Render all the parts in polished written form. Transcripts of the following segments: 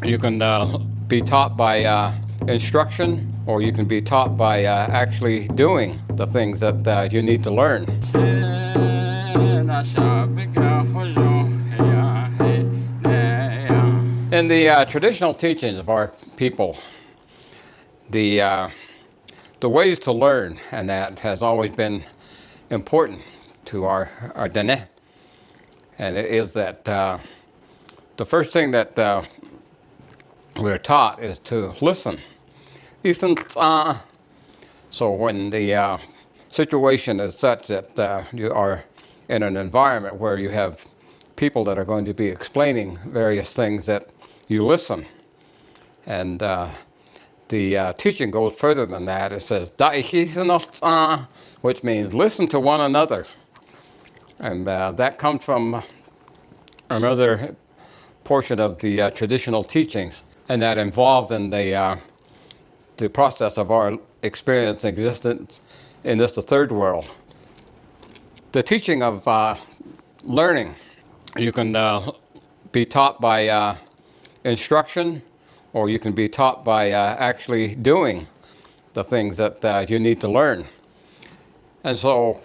You can be taught by instruction, or you can be taught by actually doing the things that you need to learn. In the traditional teachings of our people, the uh, the ways to learn and that has always been important to our Dene. And it is that the first thing that we're taught is to listen. Listen. So when the situation is such that you are in an environment where you have people that are going to be explaining various things, that you listen. And the teaching goes further than that. It says, which means listen to one another. And that comes from another portion of the traditional teachings, and that involved in the process of our experience and existence in this the third world. The teaching of learning, you can be taught by instruction, or you can be taught by actually doing the things that you need to learn. And so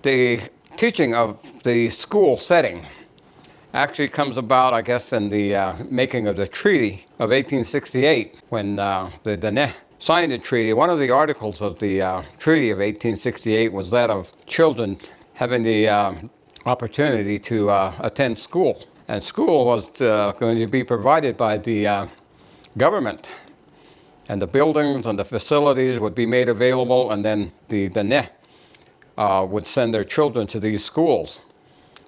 the teaching of the school setting actually comes about, I guess, in the making of the Treaty of 1868, when the Dene signed the treaty. One of the articles of the Treaty of 1868 was that of children having the opportunity to attend school. And school was going to be provided by the government. And the buildings and the facilities would be made available, and then the Dene would send their children to these schools.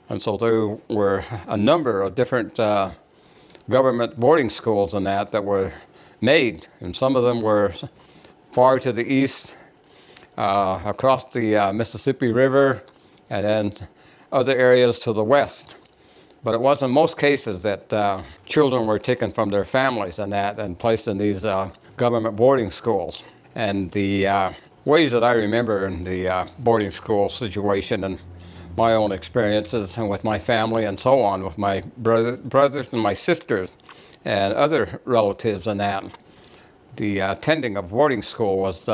And so there were a number of different government boarding schools and that were made. And some of them were far to the east, across the Mississippi River, and then other areas to the west. But it was in most cases that children were taken from their families and placed in these government boarding schools. And the ways that I remember in the boarding school situation and my own experiences and with my family and so on, with my brothers and my sisters and other relatives and that, the attending of boarding school was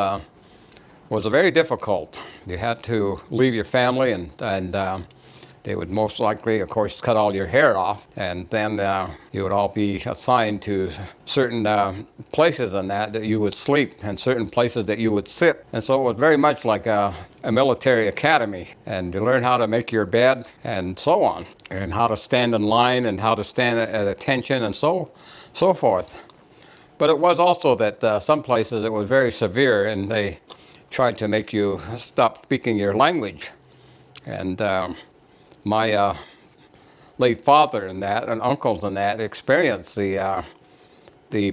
very difficult. You had to leave your family, and they would most likely, of course, cut all your hair off, and then you would all be assigned to certain places and that you would sleep, and certain places that you would sit. And so it was very much like a military academy, and you learn how to make your bed and so on, and how to stand in line and how to stand at attention and so forth. But it was also that some places it was very severe, and they tried to make you stop speaking your language. And my late father and that, and uncles and that, experienced the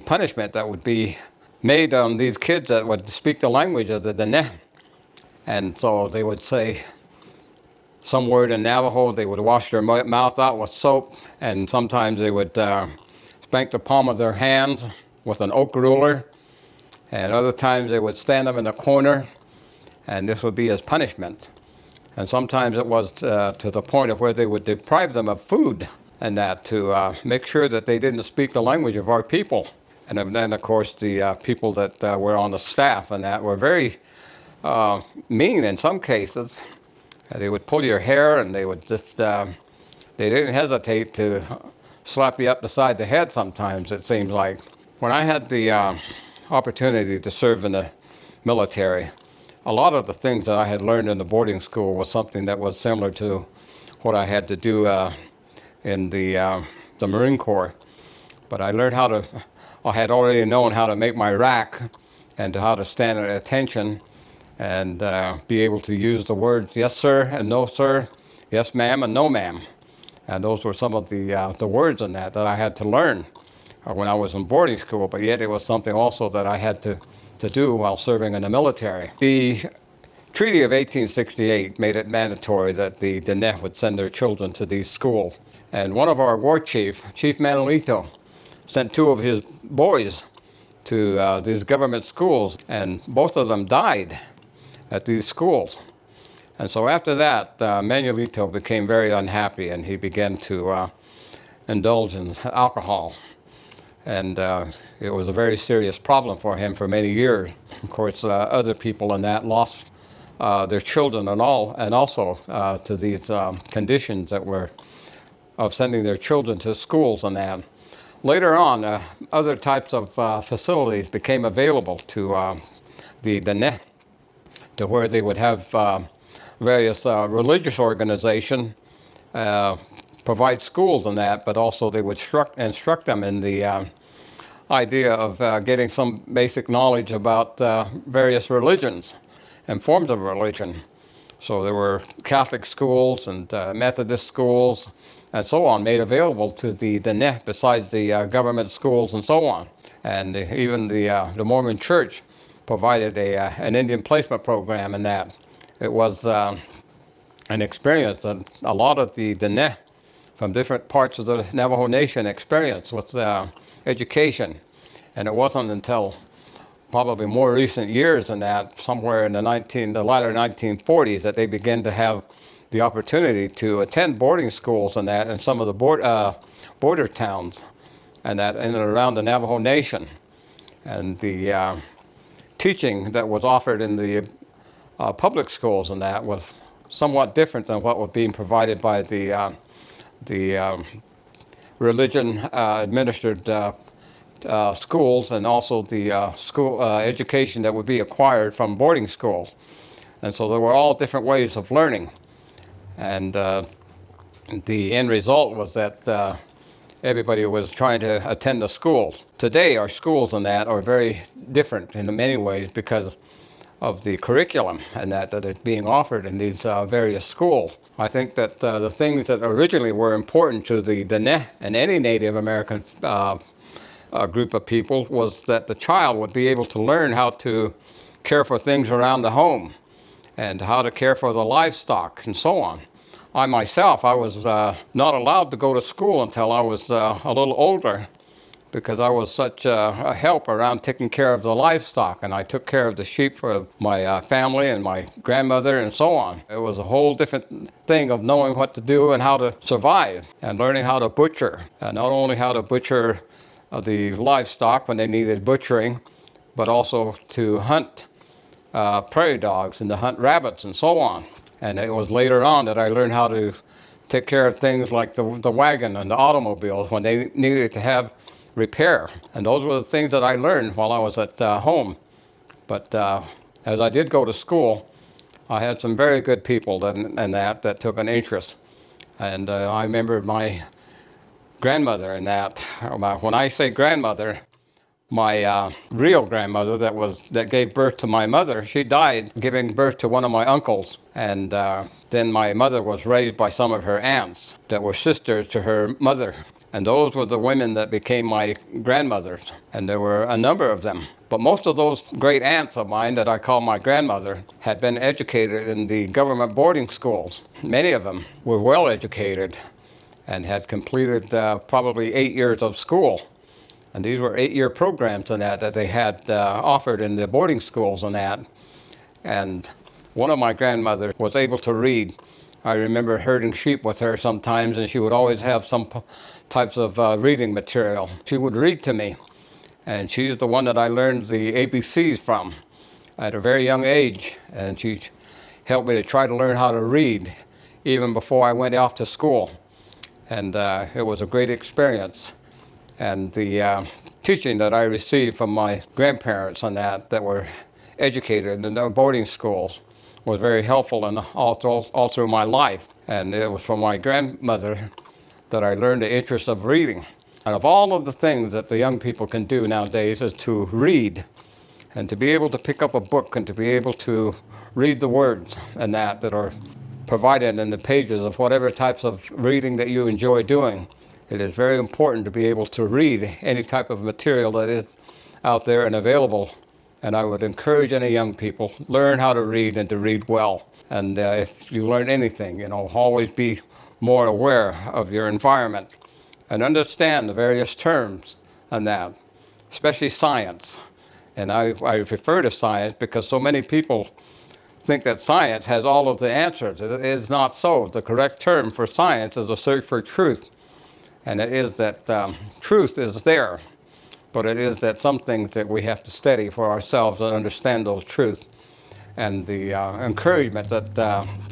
punishment that would be made on these kids that would speak the language of the Dene. And so they would say some word in Navajo. They would wash their mouth out with soap, and sometimes they would spank the palm of their hands with an oak ruler, and other times they would stand them in a corner, and this would be as punishment. And sometimes it was to the point of where they would deprive them of food and that to make sure that they didn't speak the language of our people. And then, of course, the people that were on the staff and that were very mean in some cases. They would pull your hair, and they would just, they didn't hesitate to slap you up beside the head sometimes, it seems like. When I had the opportunity to serve in the military, a lot of the things that I had learned in the boarding school was something that was similar to what I had to do in the Marine Corps. But I learned I had already known how to make my rack and how to stand at attention and be able to use the words yes sir and no sir, yes ma'am and no ma'am. And those were some of the words in that I had to learn when I was in boarding school, but yet it was something also that I had to do while serving in the military. The Treaty of 1868 made it mandatory that the Dene would send their children to these schools. And one of our war chief, Chief Manolito, sent two of his boys to these government schools, and both of them died at these schools. And so after that, Manuelito became very unhappy, and he began to indulge in alcohol. and it was a very serious problem for him for many years. Of course, other people in that lost their children and also to these conditions that were of sending their children to schools and that. Later on, other types of facilities became available to the NEH, to where they would have various religious organizations provide schools and that, but also they would instruct them in the idea of getting some basic knowledge about various religions and forms of religion. So there were Catholic schools and Methodist schools and so on made available to the NEH besides the government schools and so on. And even the Mormon Church provided an Indian placement program in that. It was an experience that a lot of the NEH from different parts of the Navajo Nation experienced with education. And it wasn't until probably more recent years than that, somewhere in the latter 1940s, that they began to have the opportunity to attend boarding schools and that in some of the border towns and that in and around the Navajo Nation. And the teaching that was offered in the public schools and that was somewhat different than what was being provided by the religion administered schools, and also the school education that would be acquired from boarding schools. And so there were all different ways of learning. And the end result was that everybody was trying to attend the schools. Today, our schools and that are very different in many ways because of the curriculum and that is being offered in these various schools. I think that the things that originally were important to the NEH and any Native American group of people was that the child would be able to learn how to care for things around the home and how to care for the livestock and so on. I myself, I was not allowed to go to school until I was a little older because I was such a help around taking care of the livestock, and I took care of the sheep for my family and my grandmother and so on. It was a whole different thing of knowing what to do and how to survive and learning how to butcher. And not only how to butcher the livestock when they needed butchering, but also to hunt prairie dogs and to hunt rabbits and so on. And it was later on that I learned how to take care of things like the wagon and the automobiles when they needed to have repair. And those were the things that I learned while I was at home. But as I did go to school, I had some very good people that took an interest. And I remember my grandmother and that. When I say grandmother, my real grandmother that gave birth to my mother, she died giving birth to one of my uncles. And then my mother was raised by some of her aunts that were sisters to her mother. And those were the women that became my grandmothers. And there were a number of them. But most of those great aunts of mine that I call my grandmother had been educated in the government boarding schools. Many of them were well educated and had completed probably 8 years of school. And these were 8-year programs and that they had offered in the boarding schools and that. And one of my grandmothers was able to read. I remember herding sheep with her sometimes, and she would always have some types of reading material. She would read to me, and she's the one that I learned the ABCs from at a very young age. And she helped me to try to learn how to read even before I went off to school. And it was a great experience. And the teaching that I received from my grandparents on that were educated in the boarding schools was very helpful and all through my life. And it was from my grandmother that I learned the interest of reading. And of all of the things that the young people can do nowadays is to read and to be able to pick up a book and to be able to read the words and that are provided in the pages of whatever types of reading that you enjoy doing. It is very important to be able to read any type of material that is out there and available. And I would encourage any young people, learn how to read and to read well. And if you learn anything, always be more aware of your environment and understand the various terms and that, especially science. And I refer to science because so many people think that science has all of the answers. It is not so. The correct term for science is the search for truth. And it is that truth is there. but it is that some things that we have to study for ourselves and understand those truths. And the encouragement that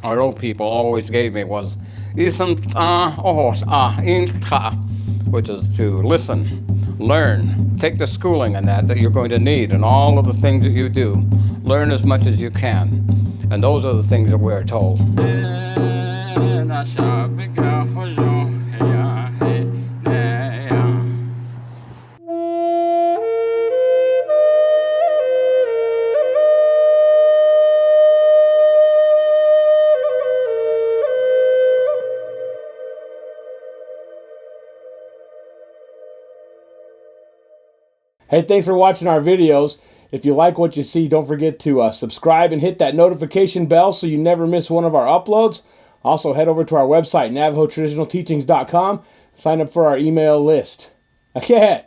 our old people always gave me was, which is to listen, learn, take the schooling and that you're going to need in all of the things that you do. Learn as much as you can. And those are the things that we're told. Hey, thanks for watching our videos. If you like what you see, don't forget to subscribe and hit that notification bell so you never miss one of our uploads. Also, head over to our website, NavajoTraditionalTeachings.com. Sign up for our email list. Okay.